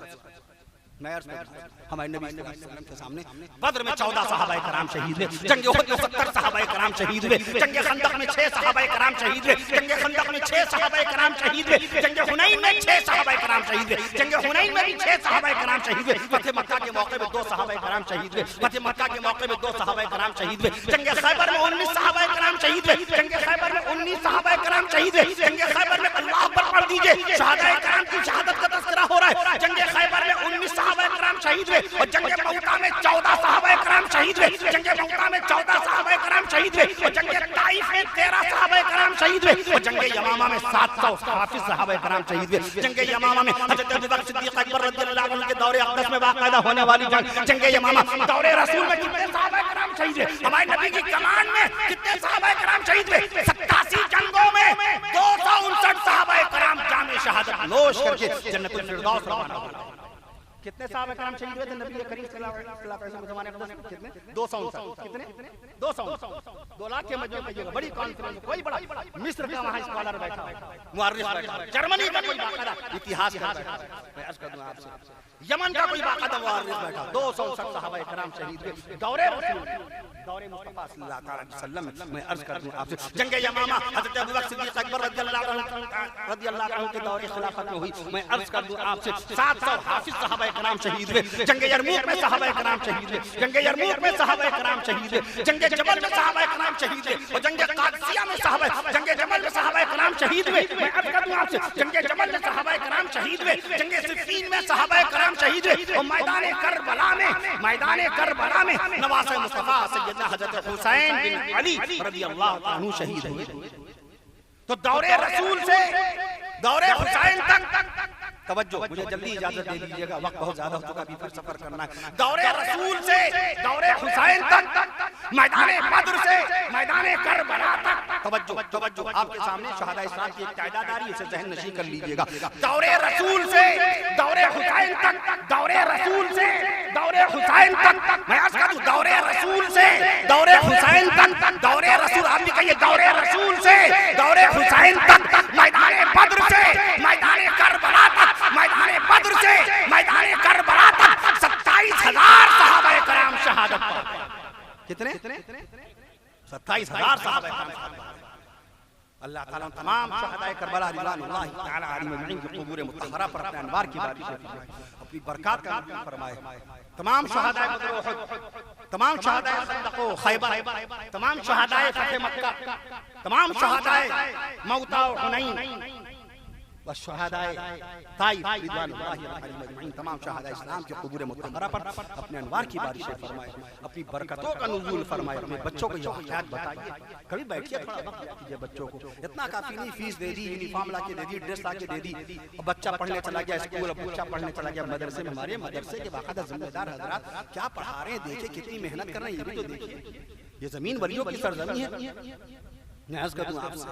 ہمارے نبی صلی اللہ علیہ وسلم کے سامنے بدر میں 14 صحابہ کرام شہید ہوئے، جنگ احد میں 70 صحابہ کرام شہید ہوئے، جنگ خندق میں 6 صحابہ کرام شہید ہوئے، جنگ خندق میں 6 صحابہ کرام شہید ہوئے، جنگ حنین میں 6 صحابہ کرام شہید ہوئے، جنگ حنین میں بھی 6 صحابہ کرام شہید ہوئے. فتح مکہ کے موقع میں 2 صحابہ کرام شہید ہوئے، فتح مکہ کے موقع میں 2 صحابہ کرام شہید ہوئے. جنگ خیبر میں 19 صحابہ کرام شہید ہوئے، جنگ خیبر میں 19 صحابہ کرام شہید ہوئے. جنگ خیبر میں اللہ اکبر پڑھ دیجئے، شہداء کرام کی شہادت کا تذکرہ ہو رہا ہے. جنگ خیبر میں 19 صحابہ کرام شہید ہوئے اور جنگ موطا میں 14 صحابہ کرام شہید ہوئے. جنگ موطا میں 14 صحابہ کرام شہید ہوئے اور جنگ طائف میں 13 صحابہ کرام شہید ہوئے اور جنگ یمامہ میں 700 حافظ صحابہ کرام شہید ہوئے. جنگ یمامہ میں حضرت ابوبکر صدیق اکبر رضی اللہ عنہ کے دور اقدس میں باقاعدہ ہونے والی جنگ. جنگ یمامہ دور رسول میں کتنے صحابہ کرام شہید ہوئے؟ ہمارے نبی کی کمان میں کتنے صحابہ کرام شہید ہوئے؟ 87 جنگوں میں 259 صحابہ کرام جام شہادت نوش کر کے جنت الفردوس روانہ ہوئے. کتنے صحابہ کرام شہید ہوئے تھے نبی کریم صلی اللہ علیہ وسلم کے زمانے میں؟ کتنے؟ 259. کتنے؟ 259. 2 لاکھ کے مجمع میں بڑی کانفرنس. کوئی بڑا مصر کا وہاں اسکالر بیٹھا، مؤرخ بیٹھا، جرمنی کا کوئی باقاعدہ اتہاس کا بیٹھا. میں عرض کروں آپ سے یمن کا کوئی باقاعدہ مؤرخ بیٹھا. 259 صحابہ کرام شہید ہوئے دور رسول، دور مصطفیٰ صلی اللہ علیہ وسلم. میں عرض کروں آپ سے جنگ یمامہ حضرت ابوبکر صدیق اکبر رضی اللہ عنہ کے دور خلافت میں ہوئی. میں عرض کروں آپ سے 700 حافظ صحابہ کرام شہید ہوئے. جنگ یرموک میں صحابہ کرام شہید ہوئے، جنگ یرموک میں صحابہ کرام شہید ہوئے. جنگ جبل میں صحابہ کرام شہید ہوئے اور جنگ قادسیہ میں جنگ جبل میں صحابہ کرام شہید ہوئے. میں عرض کروں آپ سے جنگ جبل میں صحابہ کرام شہید ہوئے، جنگ صفین میں صحابہ کرام شہید ہوئے اور میدان کربلا میں نواسہ مصطفیٰ سیدنا حضرت حسین بن علی رضی اللہ عنہ شہید ہوئے. تو دور رسول سے دور حسین تک توجہ، مجھے جلدی اجازت دے دیجیے گا، وقت بہت زیادہ ہو چکا، بھی پھر سفر کرنا ہے. دور رسول سے دور حسین تک، میدان بدر سے میدان کربلا تک. توجہ، آپ کے سامنے شہداء اسلام کی ایک تعداد آ رہی ہے، اسے ذہن نشین کر لیجیے گا. دور رسول سے دور حسین تک، دور رسول سے دور حسین تک. میں عرض کروں دور رسول سے دور حسین تک، دور رسول، آپ بھی کہیے دور رسول سے دور حسین تک. میدان بدر سے میدان کربلا تک، میدان بدر سے میدان کربلا تک 27,000 صحابہ کرام شہادت پائے. کتنے؟ 27,000 صحابہ کرام. اللہ تعالیٰ تمام شہداء کربلا رضوان اللہ تعالیٰ علیہم اجمعین کی قبور مطہرہ پر اپنے انوار کی بارش اپنی برکات کا نزول فرمائے. تمام شہداء بدر و احد، تمام شہداء خندق و خیبر، تمام شہداء فتح مکہ، تمام شہداء موتا و حنین والشہداء طائف رضوان اللہ علیہم اجمعین، تمام شہداء اسلام کے قبور مطہرہ پر اپنے انوار کی بارش فرمائے، اپنی برکتوں کا نزول فرمائے. اپنے بچوں کو یہ واقعات بتائیے، کبھی بیٹھیے تھوڑا وقت دیجیے بچوں کو. اتنا کافی نہیں، فیس دے دی، یونیفارم لا کے دے دی، ڈریس لا کے دے دی، بچہ پڑھنے چلا گیا اسکول، اب بچہ پڑھنے چلا گیا مدرسے میں. ہمارے مدرسے کے باقاعدہ ذمہ دار حضرات کیا پڑھا رہے ہیں، دیکھیں کتنی محنت کر رہے ہیں، یہ بھی تو دیکھیے. یہ زمین ولیوں کی سرزمین ہے. میں عرض کروں آپ سے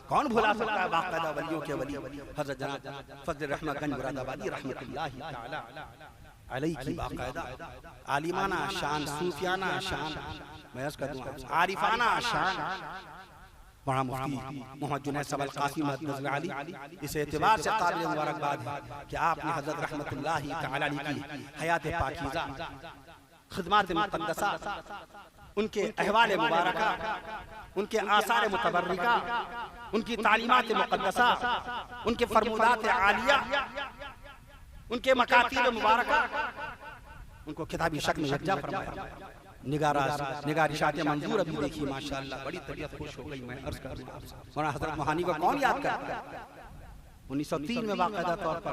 کون بھلا سکتا ہے باقاعدہ ولیوں کے ولی حضرت جناب فضل رحمہ گنج مراد آبادی رحمۃ اللہ تعالی علیہ کی باقاعدہ عالمانہ شان، صوفیانہ شان، میں عرض کروں آپ سے عارفانہ شان. وہاں مفتی محمد جنید صاحب القاسم مدنظر علی اس اعتبار سے قابل مبارکباد ہے کہ آپ نے حضرت رحمۃ اللہ تعالی علیہ کی حیات پاکیزہ، خدمات مقدسہ، ان کے احوال مبارکہ، ان کے آثار متبرکہ، ان کی تعلیمات مقدسہ، ان کے فرمودات عالیہ، ان کے مکاتیب مبارکہ، ان کو کتابی شکل میں یکجا فرمایا. نگارشات منظور ابھی دیکھی ماشاءاللہ بڑی طبیعت خوش ہو گئی. میں عرض کر دوں آپ سے مولانا حضرت موہانی کو کون یاد کرتا ہے؟ 1903 میں باقاعدہ طور پر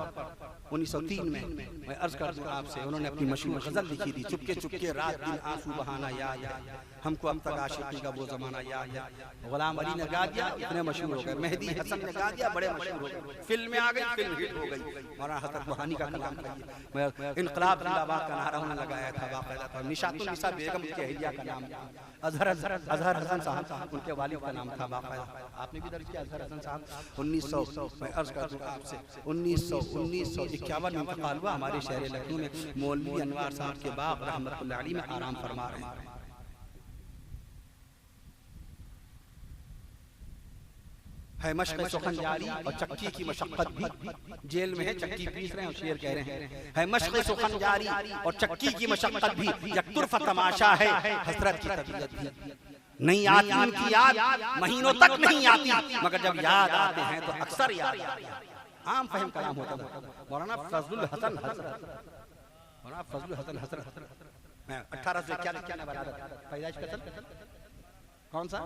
1903 میں عرض کر دوں آپ سے انہوں نے اپنی مشہور غزل لکھی تھی، چپکے چپکے رات دن آنسو بہانا یاد ہے ہم کو اب تک عاشقی کا وہ زمانہ یاد ہے. غلام علی نے گا دیا، اتنے مشہور ہو گئے. مہدی حسن نے گا دیا، بڑے مشہور ہو گئے. فلم میں آ گئی، فلم ہٹ ہو گئی. مولانا حضرت موہانی کا کلام کہیے. انقلاب زندہ باد کا نعرہ انہوں نے لگایا تھا باقاعدہ طور. نشاط النساء بیگم کی اہلیہ کا نام تھا. اظہر حسن صاحب ان کے والد کا نام تھا باقاعدہ. آپ نے بھی درج کیا اظہر حسن صاحب. 1900 میں عرض کر دوں آپ سے 1951 میں انتقال ہوا. ہمارے شہر لکھنؤ میں مولوی انوار صاحب کے باغ رحمت اللہ علیہ میں آرام فرما رہے ہیں. ہے مشق سخن جاری اور چکی کی مشقت بھی. جیل میں ہے، چکی پیس رہے ہیں اور شعر کہہ رہے ہیں. ہے مشق سخن جاری اور چکی کی مشقت بھی، یک طرف تماشا ہے حسرت کی طبیعت بھی. نہیں آتی ان کی یاد مہینوں تک نہیں آتی، مگر جب یاد آتے ہیں تو اکثر یاد آتی. عام فہم کلام ہوتا تھا. مولانا فضل الحسن حضرت میں 1891 میں ولادت پیدائش کا کون سا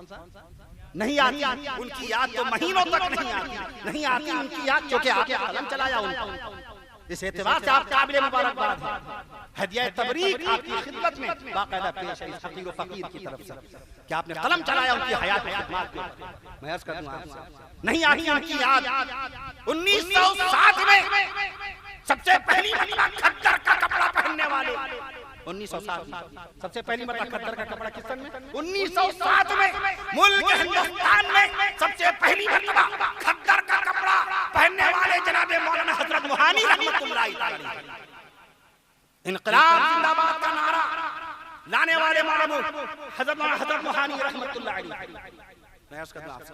نہیں آتی ان کی یاد تو مہینوں تک نہیں آتی. نہیں آتی ان کی یاد کیونکہ آپ نے قلم چلایا ان کو. اس اعتبار سے آپ قابل مبارکباد ہیں. ہدیہ تبریک آپ کی خدمت میں باقاعدہ پیش ہے اس فقیر و فقیر کی طرف سے کہ آپ نے قلم چلایا ان کی حیات میں خدمات میں. میں عرض کروں آپ سے نہیں آتی ان کی یاد. 1907 میں سب سے پہلی مرتبہ کھدر کا کپڑا پہننے والے 1907 میں سب سے پہلی مرتبہ کھدر کا کپڑا کس سن میں 1907 میں ملک ہندوستان میں سب سے پہلی مرتبہ کھدر کا کپڑا پہننے والے جناب مولانا حضرت موہانی رحمت اللہ علیہ. انقلاب زندہ باد کا نعرہ لانے والے مولانا حضرت موہانی رحمت اللہ علیہ.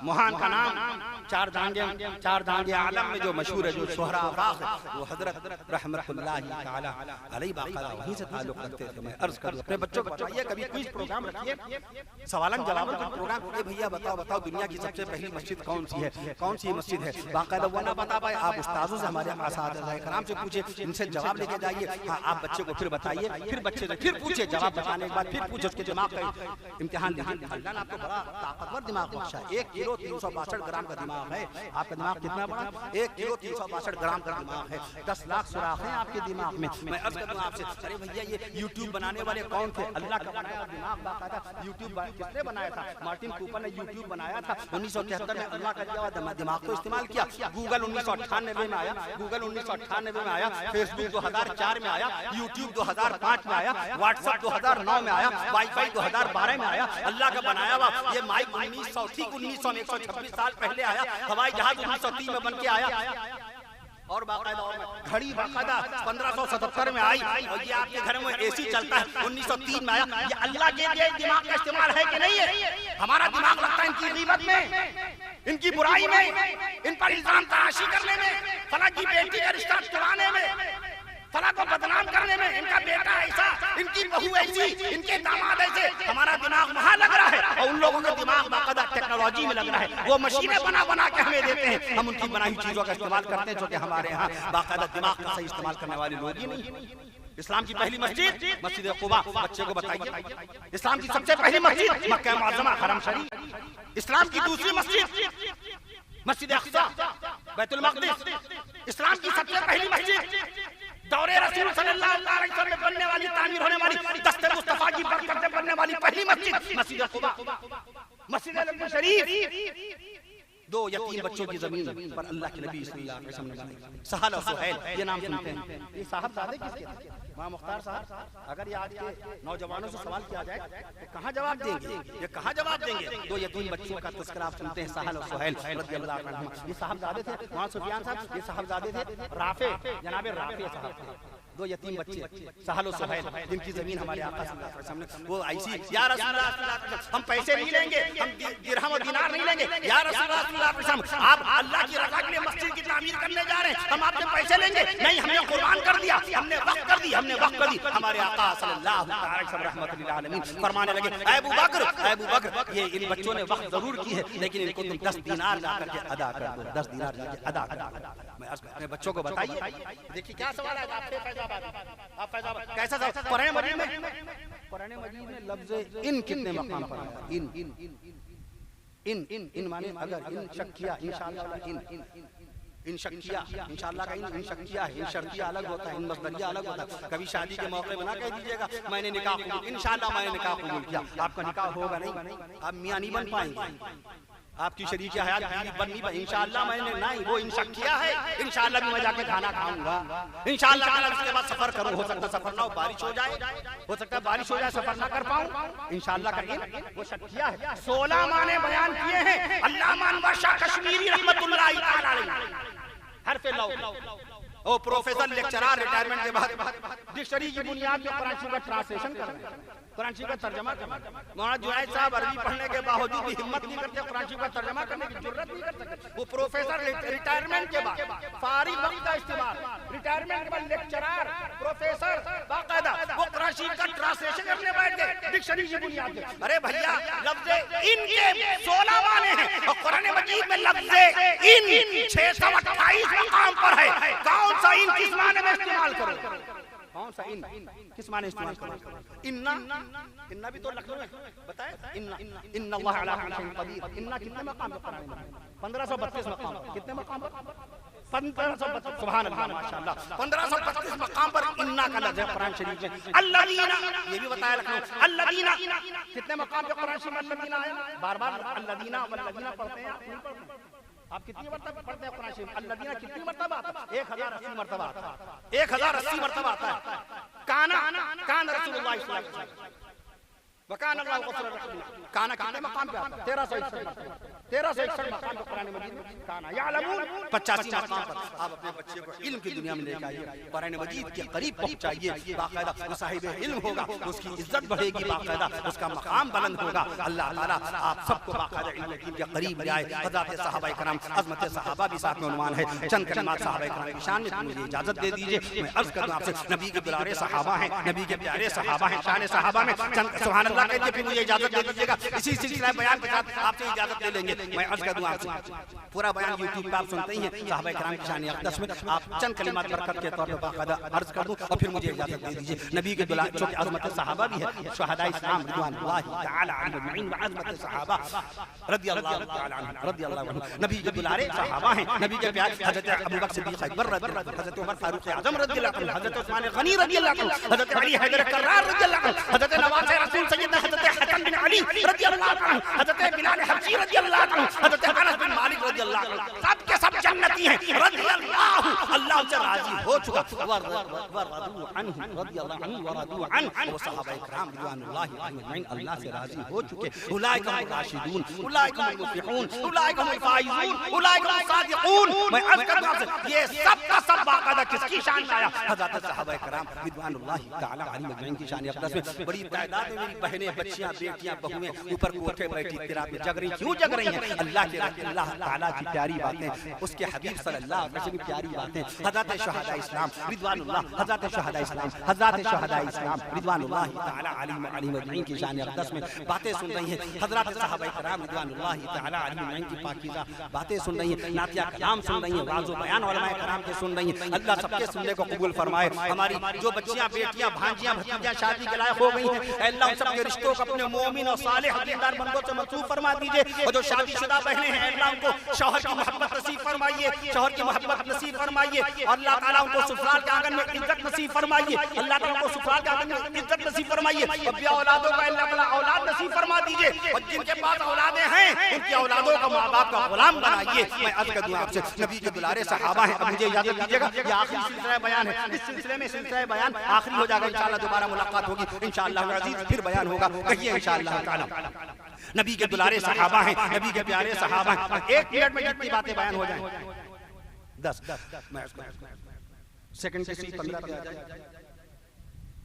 موہان کا نام چار دانگے عالم میں جو مشہور ہے، جو شہرا افاق ہے، وہ حضرت رحمت اللہ تعالی علیہ باقاعدہ وہیں سے تعلق رکھتے تھے. میں عرض کر دوں اپنے بچوں کو چاہیے کبھی کوئی پروگرام رکھیے، سوالن جوابن کا پروگرام. اے بھیا بتاؤ دنیا کی سب سے پہلی مسجد کون سی ہے، کون سی مسجد ہے؟ باقاعدہ وہ نہ بتا پائے آپ استاذوں سے، ہمارے اساتذہ کرام سے پوچھیں، ان سے جواب لے کے جائیے. ہاں آپ بچے کو پھر بتائیے، پھر بچے سے پھر پوچھے، جواب بتانے کے بعد پھر پوچھے، اس کے دماغ کا امتحان لیجیے. اللہ نے آپ کو بڑا طاقتور دماغ بخشا. 1 کلو 362 گرام کا دماغ ہے. آپ کا دماغ کتنا بڑا؟ 1 کلو 362 گرام کا دماغ ہے. 10 لاکھ سوراخ ہیں آپ کے دماغ میں. میں عرض کروں آپ سے ارے بھیا یہ یوٹیوب بنانے والے کون تھے؟ اللہ کا بنایا دماغ باقاعدہ. یوٹیوب کس نے بنایا تھا؟ مارٹن کوپر نے یوٹیوب بنایا تھا 1973 میں. اللہ کا دیا ہوا دماغ کو استعمال کیا. گوگل 1998 میں آیا، گوگل 1998 میں آیا، فیس بک 2004 میں آیا، یوٹیوب 2005 میں آیا، واٹس ایپ 2009 میں آیا، وائی فائی 2012 میں آیا. اللہ کا بنایا ہوا یہ مائک 1900 میں 126 سال پہلے آیا. ہوائی جہاز 1930 میں بن کے آیا. اور باقاعدہ گھڑی باقاعدہ 1577 میں آئی. اور یہ آپ کے گھر میں اے سی چلتا ہے 1903 میں آیا. یہ اللہ کے لیے دماغ کا استعمال ہے کہ نہیں ہے؟ ہمارا دماغ لگتا ہے ان کی غیبت میں، ان کی برائی میں، ان پر الزام تراشی کرنے میں، فلاں کی بیٹی کا رشتہ چرانے میں، فلاں کو بدنام کرنے میں. ان کا بیٹا ایسا، ان کی بہو ایسی، ان کے داماد ایسے. ہمارا دماغ وہاں لگ رہا ہے اور ان لوگوں کا دماغ باقاعدہ ٹیکنالوجی میں لگ رہا ہے. وہ مشینیں بنا کے ہمیں دیتے ہیں، ہم ان کی بنائی چیزوں کا استعمال کرتے ہیں، جو کہ ہمارے ہاں باقاعدہ دماغ کا صحیح استعمال کرنے والے لوگ ہی نہیں. اسلام کی پہلی مسجد مسجد قباء، بچے کو بتائیے. اسلام کی سب سے پہلی مسجد مکہ معظمہ حرم شریف. اسلام کی دوسری مسجد مسجد اقصی بیت المقدس. اسلام کی سب سے پہلی مسجد دور رسول صلی اللہ علیہ وسلم میں بننے والی، تعمیر ہونے والی، دست مصطفیٰ کی برکت سے بننے والی پہلی مسجد مسجد قباء. مسجد نبوی شریف 2 یا 3 بچوں کی زمین پر اللہ کے نبی صلی اللہ علیہ وسلم نے بنائی. سہل و سہیل یہ نام سنتے ہیں. یہ صاحب زادے کس کے تھے؟ ماں مختار صاحب. اگر یہ آج کے نوجوانوں سے سوال کیا جائے تو کہاں جواب دیں گے؟ یہ کہاں جواب دیں گے؟ 2 یا 3 بچوں کا تذکرہ آپ سنتے ہیں، سہل و سہیل رضی اللہ عنہ. یہ صاحب زادے تھے. وہاں سفیان صاحب یہ صاحب زادے تھے. رافع جناب رافع صاحب تھے. 2 یا 3 بچے سہل و سہیل جن کی زمین ہمارے آقا صلی اللہ علیہ وسلم نے وہ ایسی. یا رسول اللہ صلی اللہ علیہ وسلم ہم پیسے نہیں لیں گے، ہم درہم و دینار نہیں لیں گے. یا رسول اللہ صلی اللہ علیہ وسلم آپ اللہ کی رضا کے لیے مسجد کی تعمیر کرنے جا رہے ہیں، ہم آپ سے پیسے لیں گے نہیں. ہم نے قربان کر دیا، ہم نے وقف کر دیا. ہم نے وقت دی. ہمارے آقا صلی اللہ علیہ وسلم رحمت للعالمین فرمانے لگے اے ابو بکر یہ ان بچوں نے وقت ضرور کی ہے لیکن ان کو تم 10 دینار لا کر کے ادا کر دو, 10 دینار لا کے ادا کر دو. میں اپنے بچوں کو بتائیے. دیکھیے کیا سوال ہے آپ فیض آباد کیسا سوال. قرآن مجید میں لفظ ان کتنے مقام پر ہے؟ ان معنی اگر ان شک کیا انشاءاللہ ان شک کیا انشاءاللہ کا ان شک کیا ہے. ان شرطیہ الگ ہوتا ہے, ان مصدریہ الگ ہوتا ہے. کبھی شادی کے موقع میں نہ کہہ دیجیے گا میں نے نکاح قبول, انشاءاللہ میں نے نکاح قبول کیا, آپ کا نکاح ہوگا نہیں, آپ میاں نہیں بن پائیں گے, آپ کی شریک حیات بیوی بن نہیں پائیں. انشاءاللہ میں نے نہیں, وہ ان شک کیا ہے. انشاءاللہ بھی میں جا کے کھانا کھاؤں گا انشاءاللہ تعالی, اس کے بعد سفر کروں, ہو سکتا سفر نہ ہو, بارش ہو جائے, ہو سکتا ہے بارش ہو جائے سفر نہ کر پاؤں. انشاءاللہ کا ان وہ شک کیا ہے. 16 معنی بیان کیے ہیں علامہ انور شاہ کشمیری رحمت اللہ تعالی علیہ. حرف لو او پروفیسر لیکچرار ریٹائرمنٹ کے بعد ڈکشنری کی بنیاد پر قرآن شریف کا ٹرانسلیشن کر رہے ہیں, قرآن شریف کا ترجمہ کر رہے ہیں. مولانا جنید صاحب عربی پڑھنے کے باوجود بھی ہمت نہیں کرتے, قرآن شریف کا ترجمہ کرنے کی جرت نہیں کرتے. وہ پروفیسر ریٹائرمنٹ کے بعد فارغ وقت کا استعمال, ریٹائرمنٹ کے بعد لیکچرار پروفیسر باقاعدہ وہ قرآن شریف کا ٹرانسلیشن کرنے بیٹھ گئے ڈکشنری کی بنیاد پر. ارے بھیا لفظ ان کے 16 معنی ہیں اور قرآن مجید میں لفظ ان 628 مقام پر ہے. کون سا ان کس معنی میں استعمال کرو, کون سا ان کس معنی استعمال کرو. اننا بھی تو لکھنؤ میں بتائے, ان اللہ علی کل شیء قدیر. اننا کتنے مقام پر قرآن میں 1532 مقام, کتنے مقام پر 1532. سبحان اللہ ماشاءاللہ 1532 مقام پر اننا کا لفظ ہے قرآن شریف میں. الذین یہ بھی بتایا لکھنؤ, الذین کتنے مقام پر قرآن شریف میں الذین آیا, بار بار الذین والذین پڑھتے ہیں, آپ نہیں پڑھتے, آپ کتنی مرتبہ پڑھتے ہیں قرآن شریف. الذین کتنی مرتبہ آتا ہے, 1080 مرتبہ آتا ہے, 1080 مرتبہ آتا ہے. کان رسول اللہ صلی اللہ علیہ وسلم وکان اللہ غفورا رحیما. کانا کتنے مقام پہ آتا ہے, 1361 مرتبہ, 1361 مقام پہ قرآن مجید میں کانا. یعلمون 85 مقام پر. آپ اپنے بچے کو علم کی دنیا میں لے کے آئیے, قرآن مجید کے قریب پہنچائیے, باقاعدہ صاحب علم ہوگا, اس کی عزت بڑھے گی, باقاعدہ اس کا مقام بلند ہوگا. اللہ تعالیٰ آپ سب کو باقاعدہ علم کے قریب لے آئے. حضرات صحابہ کرام, عظمت صحابہ بھی ساتھ میں عنوان ہے. چند کلمات صحابہ کرام کی شان میں مجھے اجازت دے دیجیے. میں عرض کروں آپ سے, نبی کے دلارے صحابہ ہیں, نبی کے پیارے صحابہ ہیں. شان صحابہ میں چند سبحان اللہ کہتے پھر مجھے اجازت دے دیجیے گا. اسی سلسلہ بیان کے ساتھ آپ سے اجازت لے لیں گے. میں عرض کر دوں آپ سے, پورا بیان یوٹیوب پہ آپ سنتے ہی ہیں صحابہ کرام کی شان اقدس میں. آپ چند کلمات برکت کے طور پر باقاعدہ عرض کر دوں اور پھر مجھے اجازت دے دیجیے. نبی کے دلارے چونکہ عظمت صحابہ بھی ہے, شہداء اسلام رضوان اللہ تعالی علیہم اجمعین وعظمت صحابہ رضی اللہ تعالی عنہم رضی اللہ عنہم. نبی کے دلارے صحابہ ہیں, نبی کے پیارے حضرت ابوبکر صدیق اکبر رضی اللہ عنہ, حضرت عمر فاروق اعظم رضی اللہ عنہ, حضرت عثمان غنی رضی اللہ عنہ, حضرت علی حیدر کرار رضی اللہ عنہ, حضرت نواز رسول سیدنا حضرت حسن بن علی رضی اللہ عنہ, حضرت بلال حبشی رضی اللہ عنہ, حضرت انس بن مالک رضی اللہ عنہ. سب کے سب جنتی ہیں رضی اللہ, اللہ ان سے راضی ہو چکا. ورضوا عنہ رضی اللہ عنہ ورضوا عنہ, وہ صحابہ کرام رضوان اللہ اجمعین اللہ سے راضی ہو چکے. اولئک هم الراشدون, اولئک هم المفلحون, اولئک هم الفائزون, اولئک هم الصادقون. میں عرض کرتا ہوں یہ سب کا سب باقاعدہ کس کی شان لایا, حضرات صحابہ کرام رضوان اللہ تعالی علیہم اجمعین کی شان اقدس میں. بڑی تعداد میں میری بہنیں, بچیاں, بیٹیاں, بہویں اوپر کوٹھے بیٹھی اضطراب میں جگ رہی. کیوں جگ رہی ہیں؟ اللہ کے اللہ تعالیٰ کی پیاری باتیں, اس کے حبیب صلی اللہ علیہ وسلم کی پیاری باتیں. حضرات شہداء اسلام رضوان اللہ, حضرات شہداء اسلام, حضرات شہداء اسلام رضوان اللہ تعالی علیہم اجمعین کی شان اقدس میں باتیں سن رہی ہیں. حضرات صحابہ کرام رضوان اللہ تعالی علیہم اجمعین کی پاکیزہ باتیں سن رہی ہیں, نعتیہ کلام سن رہی ہیں, واعظ و بیان علماء کرام کے سن رہی ہیں. اللہ سب کے سننے کو قبول فرمائے. ہماری جو بچیاں, بیٹیاں, بھانجیاں, بھتیجیاں شادی کے لائق ہو گئی ہیں, اللہ ان سب کے رشتوں کو اپنے مومن اور صالح دیندار بندوں سے منسوب فرما دیجئے. اور جو شادی شدہ بہنیں ہیں, اللہ ان کو شوہر کی محبت نصیب فرمائیے, شوہر کی محبت نصیب فرمائیے. اور اللہ تعالیٰ ان کو سسرال کے آنگن میں عزت نصیب فرمائیے. اللہ تعالیٰ ان کو سسرال کے آنگن میں عزت نصیب فرمائیے. اور بے اولادوں کو اللہ تعالیٰ اولاد نصیب فرما دیجئے. اور جن کے پاس اولادیں ہیں ان کی اولادوں کو ماں باپ کا غلام بنائیے. میں عرض کر دوں آپ سے, نبی کے دلارے صحابہ ہیں. اب مجھے اجازت دیجیے گا, یہ آخری سلسلہ بیان ہے. اس سلسلے میں سلسلہ بیان آخری ہو جائے گا. انشاءاللہ دوبارہ ملاقات ہوگی انشاءاللہ العزیز, پھر بیان ہوگا. کہیے انشاءاللہ تعالی. نبی کے دلارے صحابہ ہیں, نبی کے پیارے صحابہ ہیں. 1 منٹ میں جتنی باتیں بیان ہو جائیں, 10 سیکنڈ کے 15 پہ آ جائے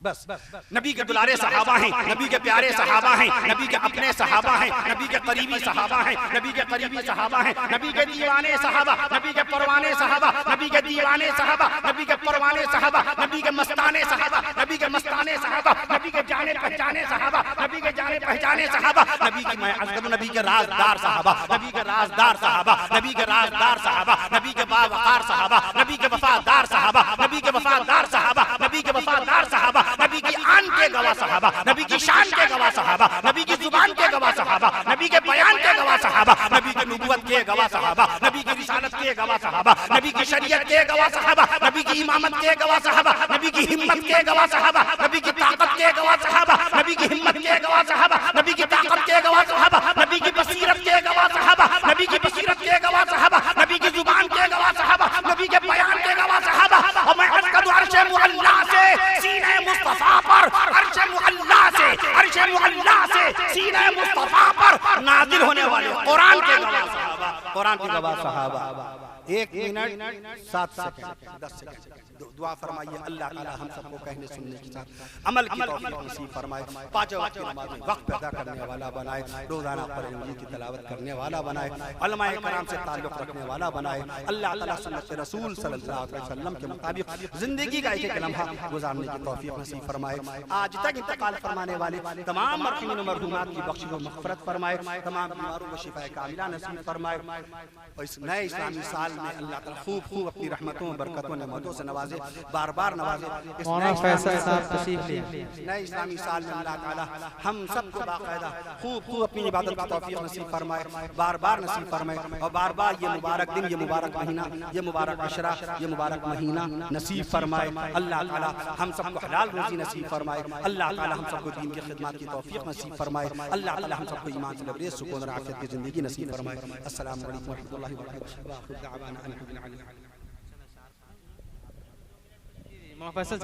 بس. نبی کے دلارے صحابہ ہیں, نبی کے پیارے صحابہ ہیں, نبی کے اپنے صحابہ ہیں, نبی کے قریبی صحابہ ہیں, نبی کے قریبی صحابہ ہیں, نبی کے دیوانے صحابہ, نبی کے پروانے صحابہ, نبی کے دیوانے صحابہ, نبی کے پروانے صحابہ, نبی کے مستانے صحابہ, صحابہ، نبی کے جانے پہچانے صحابہ، نبی کے جانے پہچانے صحابہ، نبی کی میں عرض کروں نبی کے رازدار صحابہ، نبی کے رازدار صحابہ، نبی کے رازدار صحابہ، نبی کے باوقار صحابہ، نبی کے وفادار صحابہ، نبی کے وفادار صحابہ، نبی کے وفادار صحابہ، نبی کی آن کے گواہ صحابہ، نبی کی شان کے گواہ صحابہ، نبی کی زبان کے گواہ صحابہ، نبی کے بیان کے گواہ صحابہ، نبی کی نبوت کے گواہ صحابہ، نبی کی رسالت کے گواہ صحابہ، نبی کی شریعت کے گواہ صحابہ، نبی کی امامت کے گواہ صحابہ، نبی کی ہمت کے گواہ صحابہ، نبی کی طاقت کے گواہ صحابہ، نبی کی ہمت کے گواہ صحابہ، نبی کی طاقت کے گواہ صحابہ، نبی کی بصیرت کے گواہ صحابہ، نبی کی بصیرت کے گواہ صحابہ، نبی کی زبان کے گواہ صحابہ، نبی کے بیان کے گواہ صحابہ. اور میں عرض کروں عرش معلیٰ سے سینہ مصطفیٰ پر، عرش معلیٰ سے، عرش معلیٰ سے سینہ مصطفیٰ پر نازل ہونے والے قرآن کے گواہ صحابہ، قرآن کے گواہ صحابہ. 1 منٹ 7 سیکنڈ 10 سیکنڈ دعا فرمائیے اللہ تعالی ہم سب کو کہنے سننے کے ساتھ عمل کی توفیق نصیب فرمائے، 5 وقت کی نماز میں وقت پیدا کرنے والا بنائے، روزانہ قرآن کی تلاوت کرنے والا بنائے، علماء کرام سے تعلق رکھنے والا بنائے. اللہ تعالی سنت رسول صلی اللہ علیہ وسلم کے مطابق زندگی کا ایک ایک لمحہ گزارنے کی توفیق نصیب فرمائے. آج تک انتقال فرمانے والے تمام مرحومین و مرحومات کی بخشش و مغفرت فرمائے، تمام بیماروں کو شفا کاملہ نصیب فرمائے. اور اس نئے اسلامی سال میں اللہ تعالی خوب خوب اپنی رحمتوں و برکتوں نعمتوں سے نوازے، بار بار نوازے. مولانا فیصل صاحب تشریف لے. نئے اسلامی سال میں اللہ تعالی ہم سب کو باقاعدہ خوب خوب اپنی عبادت کی توفیق نصیب فرمائے، بار بار نصیب فرمائے، اور بار بار یہ مبارک دن، یہ مبارک مہینہ، یہ مبارک عشرہ، یہ مبارک مہینہ نصیب فرمائے. اللہ تعالی ہم سب کو حلال روزی نصیب فرمائے. اللہ تعالی ہم سب کو دین کی خدمات کی توفیق نصیب فرمائے. اللہ تعالی ہم سب کو ایمان سے لبریز سکون اور عافیت کی زندگی نصیب فرمائے. السلام علیکم ورحمۃ اللہ وبرکاتہ. مولانا فیصل